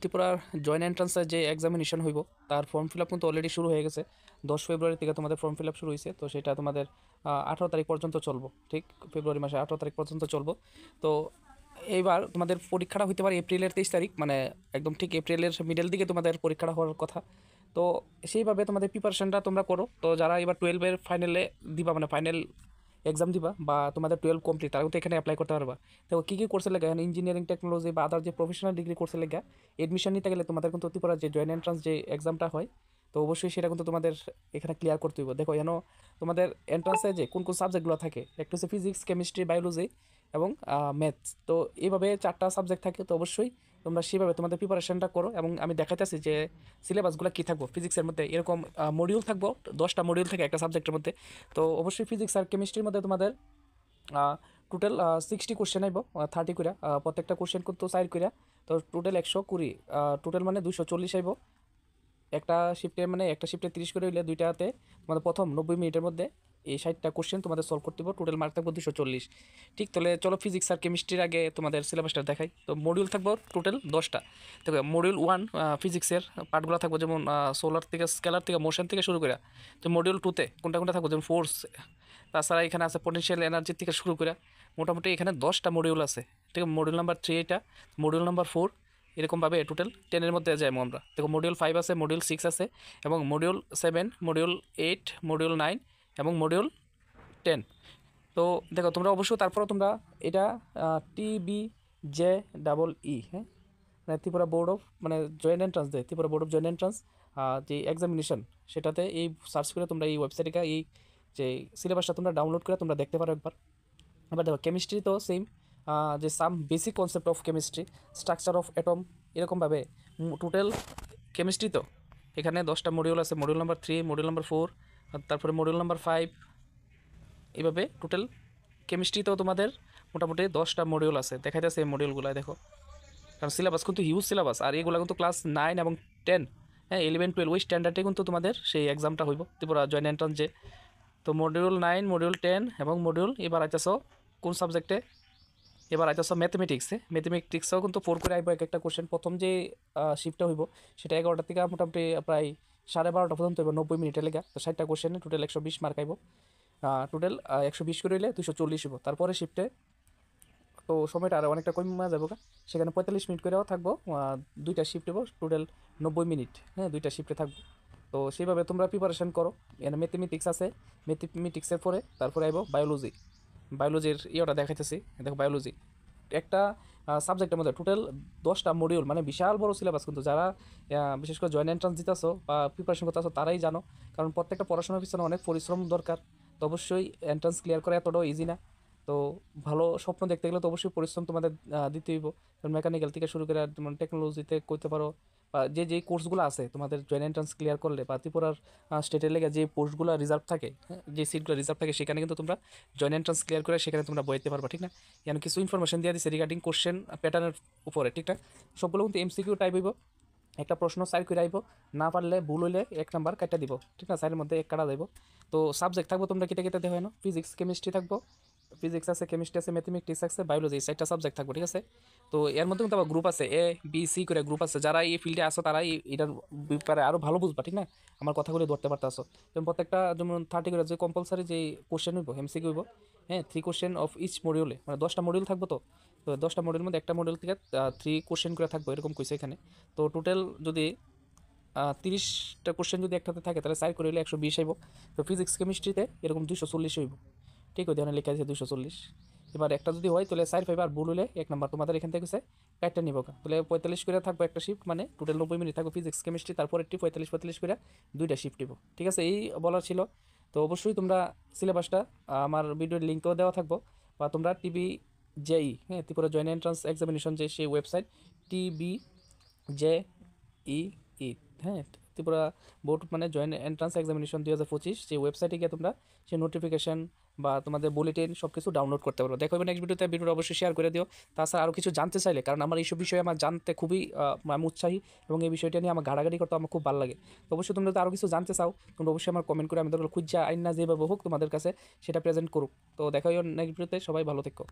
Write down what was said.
ত্রিপুরার জয়েন্ট এন্ট্রান্সের যে এক্সামিনেশন হইব তার ফর্ম ফিল আপ কিন্তু অলরেডি শুরু হয়ে গেছে। 10 ফেব্রুয়ারি থেকে তোমাদের ফর্ম ফিল আপ শুরু হয়েছে। তো সেটা তোমাদের 18 তারিখ পর্যন্ত চলবো, ঠিক ফেব্রুয়ারি মাসে 18 তারিখ পর্যন্ত চলবো। তো এইবার তোমাদের পরীক্ষাটা হইতে পারে এপ্রিলের 23 তারিখ, মানে একদম ঠিক এপ্রিলের মিডল দিকে তোমাদের পরীক্ষাটা হওয়ার কথা। তো সেইভাবে তোমাদের প্রিপারেশনটা তোমরা করো। তো যারা এবার 12-এর ফাইনালে দিবা, মানে ফাইনাল এক্সাম দিবা বা তোমাদের 12 কমপ্লিট, তারা কিন্তু এখানে অ্যাপ্লাই করতে পারবা। তো কী কী কোর্সে লেগে ইঞ্জিনিয়ারিং টেকনোলজি বা আদার যে প্রফেশনাল ডিগ্রি কোর্সে লেগে এডমিশন নিতে গেলে তোমাদের কিন্তু ত্রিপুরার যে জয়েন্ট এন্ট্রান্স যে এক্সামটা হয়, তো অবশ্যই সেটা কিন্তু তোমাদের এখানে ক্লিয়ার করতে হইব। দেখো যেন তোমাদের এন্ট্রান্সে যে কোন কোন সাবজেক্টগুলো থাকে, একটা হচ্ছে ফিজিক্স, কেমিস্ট্রি, বায়োলজি এবং ম্যাথস। তো এইভাবে 4টা সাবজেক্ট থাকে। তো অবশ্যই তোমরা সেভাবে তোমাদের প্রিপারেশনটা করো। এবং আমি দেখাইতেছি যে সিলেবাসগুলো কী থাকবো। ফিজিক্সের মধ্যে এরকম মডিউল থাকবো, 10টা মডিউল থাকে একটা সাবজেক্টের মধ্যে। তো অবশ্যই ফিজিক্স আর কেমিস্ট্রির মধ্যে তোমাদের টোটাল 60 কোশ্চেন আইব, 30 করে প্রত্যেকটা কোশ্চেন কিন্তু 4 করে। তো টোটাল 120, টোটাল মানে 240 আইব একটা শিফটে, মানে একটা শিফটে 30 করে হইলে দুইটাতে তোমাদের প্রথম 90 মিনিটের মধ্যে এই 60টা কোশ্চেন তোমাদের সলভ করতে হবে। টোটাল মার্ক থাকবে 240। ঠিক, তাহলে চলো ফিজিক্স আর কেমিস্ট্রির আগে তোমাদের সিলেবাসটা দেখাই। তো মডিউল থাকবো টোটাল 10টা। দেখো মডিউল 1 ফিজিক্সের পার্টগুলো থাকবো, যেমন সোলার থেকে স্কেলার থেকে মোশন থেকে শুরু করে। তো মডিউল 2তে কোনটা কোনটা থাকবো, যেমন ফোর্স, তাছাড়া এখানে আছে পোটেনশিয়াল এনার্জি থেকে শুরু করে। মোটামুটি এখানে 10টা মডিউল আছে। ঠিক আছে, মডিউল নাম্বার 3 এটা, মডিউল নাম্বার 4, এরকমভাবে টোটাল 10-এর মধ্যে যাইমো আমরা। দেখো মডিউল 5 আছে, মডিউল 6 আছে, এবং মডিউল 7, মডিউল 8, মডিউল 9 এবং মডিউল 10। তো দেখো তোমরা অবশ্যই তারপরেও তোমরা এটা TBJEE, হ্যাঁ, মানে ত্রিপুরা বোর্ড অফ, মানে জয়েন্ট এন্ট্রান্স দেয়, Tripura board of joint entrance যে এক্সামিনেশন, সেটাতে এই সার্চ করে তোমরা এই ওয়েবসাইটে এই যে সিলেবাসটা তোমরা ডাউনলোড করে তোমরা দেখতে পারো একবার। এবার দেখো কেমিস্ট্রি তো সেম, যে some basic concept of chemistry, structure of atom, এরকমভাবে টোটাল কেমিস্ট্রি তো এখানে 10টা মডিউল আছে। মডিউল নাম্বার 3, মডিউল নাম্বার 4, তারপরে মডিউল নাম্বার 5, এইভাবে টোটাল কেমিস্ট্রিতেও তোমাদের মোটামুটি 10টা মডিউল আছে। দেখা যাচ্ছে এই মডিউলগুলো দেখো, কারণ সিলেবাস কিন্তু হিউজ সিলেবাস। আর এগুলো কিন্তু ক্লাস 9 এবং 10, হ্যাঁ, 11, 12 ওই স্ট্যান্ডার্ডে কিন্তু তোমাদের সেই এক্সামটা হইব ত্রিপুরা জয়েন্ট এন্ট্রান্স যে। তো মডিউল 9, মডিউল 10 এবং মডিউল এবার আইতেছ কোন সাবজেক্টে, এবার আইতেছ ম্যাথমেটিক্সে। ম্যাথমেটিক্সেও কিন্তু 4 করে আইব এক একটা কোশ্চেন। প্রথম যে শিফটটা হইব সেটা 11টা থেকে মোটামুটি প্রায় 12:30 পর্যন্ত হইব, 90 মিনিটের লেগে। তো 60টা কোশ্চেনে টোটাল 120 মার্ক আইব। টোটাল 120 করে হইলে 240 হইব। তারপরে শিফটে তো সময়টা আরও অনেকটা কমে যাবো, সেখানে 45 মিনিট করেও থাকবো। দুইটা শিফট হইব, টোটাল 90 মিনিট, হ্যাঁ, দুইটা শিফটে থাকবো। তো সেইভাবে তোমরা প্রিপারেশন করো। এখানে ম্যাথমেটিক্স আছে, ম্যাথমেটিক্সের পরে তারপরে আইব বায়োলজি। বায়োলজির ইয়েটা দেখাইতেছি, দেখো বায়োলজি একটা সাবজেক্টের মধ্যে টোটাল 10টা মডিউল, মানে বিশাল বড় সিলেবাস। কিন্তু যারা বিশেষ করে জয়েন্ট এন্ট্রান্স দিতেছো বা প্রিপারেশন করতেছো তারাই জানো, কারণ প্রত্যেকটা পড়াশোনার পিছনে অনেক পরিশ্রম দরকার। তো অবশ্যই এন্ট্রান্স ক্লিয়ার করা এতটাও ইজি না। তো ভালো স্বপ্ন দেখতে গেলে তো অবশ্যই পরিশ্রম তোমাদের দিতে হইব। মেকানিক্যাল থেকে শুরু করে তোমার টেকনোলজিতে করতে পারো, বা যে যে কোর্সগুলো আছে তোমাদের জয়েন্ট এন্ট্রান্স ক্লিয়ার করলে, বা ত্রিপুরার স্টেটের লেগে যে পোস্টগুলো রিজার্ভ থাকে, হ্যাঁ, যে সিটগুলো রিজার্ভ থাকে, সেখানে কিন্তু তোমরা জয়েন্ট এন্ট্রান্স ক্লিয়ার করে সেখানে তোমরা বইতে পারবা, ঠিক না? এখানে কিছু ইনফরমেশন দিয়ে দিচ্ছে রিগার্ডিং কোশ্চেন প্যাটার্নের উপরে, ঠিক না? সবগুলো কিন্তু MCQ টাইপ হইব। একটা প্রশ্ন 4 করে আইব, না পারলে ভুল হইলে 1 নাম্বার কাটা দিব, ঠিক না? 4-এর মধ্যে 1 কাটা দেব। তো সাবজেক্ট থাকবো তোমরা কেটে কেটে দেখো না, ফিজিক্স কেমিস্ট্রি থাকবো, ফিজিক্স আছে, কেমিস্ট্রি আছে, ম্যাথমেটিক্স আছে, বায়োলজি, 4টা সাবজেক্ট থাকবো, ঠিক আছে? তো এর মধ্যে কিন্তু আবার গ্রুপ আছে, A, B, C করে গ্রুপ আছে। যারা এই ফিল্ডে আসো তারা এটার ব্যাপারে আরও ভালো বুঝবা, ঠিক না? আমার কথাগুলো ধরতে পারতেছো। যেমন প্রত্যেকটা যেমন 30 করে যে কম্পালসারি যে কোশ্চেন হইব, MCQ হইব, হ্যাঁ, 3 কোশ্চেন অফ ইচ মডিউলে, মানে 10টা মডিউল থাকবো। তো 10টা মডিউলের মধ্যে একটা মডিউল থেকে 3 কোশ্চেন করে থাকবো, এরকম কইছে এখানে। তো টোটাল যদি 30টা কোশ্চেন যদি একটাতে থাকে তাহলে 4 করে হইলে 120 হইব। তো ফিজিক্স কেমিস্ট্রিতে এরকম 240 হইব, ঠিক ওই ধরনের লেখা আছে 240। এবার একটা যদি হয় তাহলে 4 ফাইভ, আর ভুল হলে 1 নাম্বার তোমাদের এখান থেকে কাটটা নিব। তাহলে 45 করে থাকবো একটা শিফট, মানে টোটাল 90 মিনিট থাকবো ফিজিক্স কেমিস্ট্রি, তারপর একটি 45 করে দুইটা শিফট দিব, ঠিক আছে? এই বলার ছিল। তো অবশ্যই তোমরা সিলেবাসটা আমার ভিডিওর লিঙ্কেও দেওয়া থাকবো, বা তোমরা TBJEE, হ্যাঁ, ত্রিপুরা জয়েন্ট এন্ট্রান্স এক্সামিনেশন যে সেই ওয়েবসাইট TBJEE, হ্যাঁ, ত্রিপুরা বোর্ড মানে জয়েন্ট এন্ট্রান্স এক্সামিনেশন 2025, সেই ওয়েবসাইটে গিয়ে তোমরা সেই নোটিফিকেশন বা তোমাদের বুলেটিন সব কিছু ডাউনলোড করতে পারো। দেখো নেক্সট ভিডিওটা অবশ্যই শেয়ার করে দিও। তাছাড়া আরও কিছু জানতে চাইলে, কারণ আমার এইসব বিষয়ে আমার জানতে খুবই আমি উৎসাহী, এবং এই বিষয়টা নিয়ে আমার ঘাটাঘাটি করতে আমার খুব ভালো লাগে। তো অবশ্যই তোমরা যদি আরও কিছু জানতে চাও তোমরা অবশ্যই আমার কমেন্ট করে আমি ধরো খুঁজা আইন না যেভাবে হোক তোমাদের কাছে সেটা প্রেজেন্ট করুক। তো দেখা হয় নেক্সট ভিডিওতে, সবাই ভালো থেকো।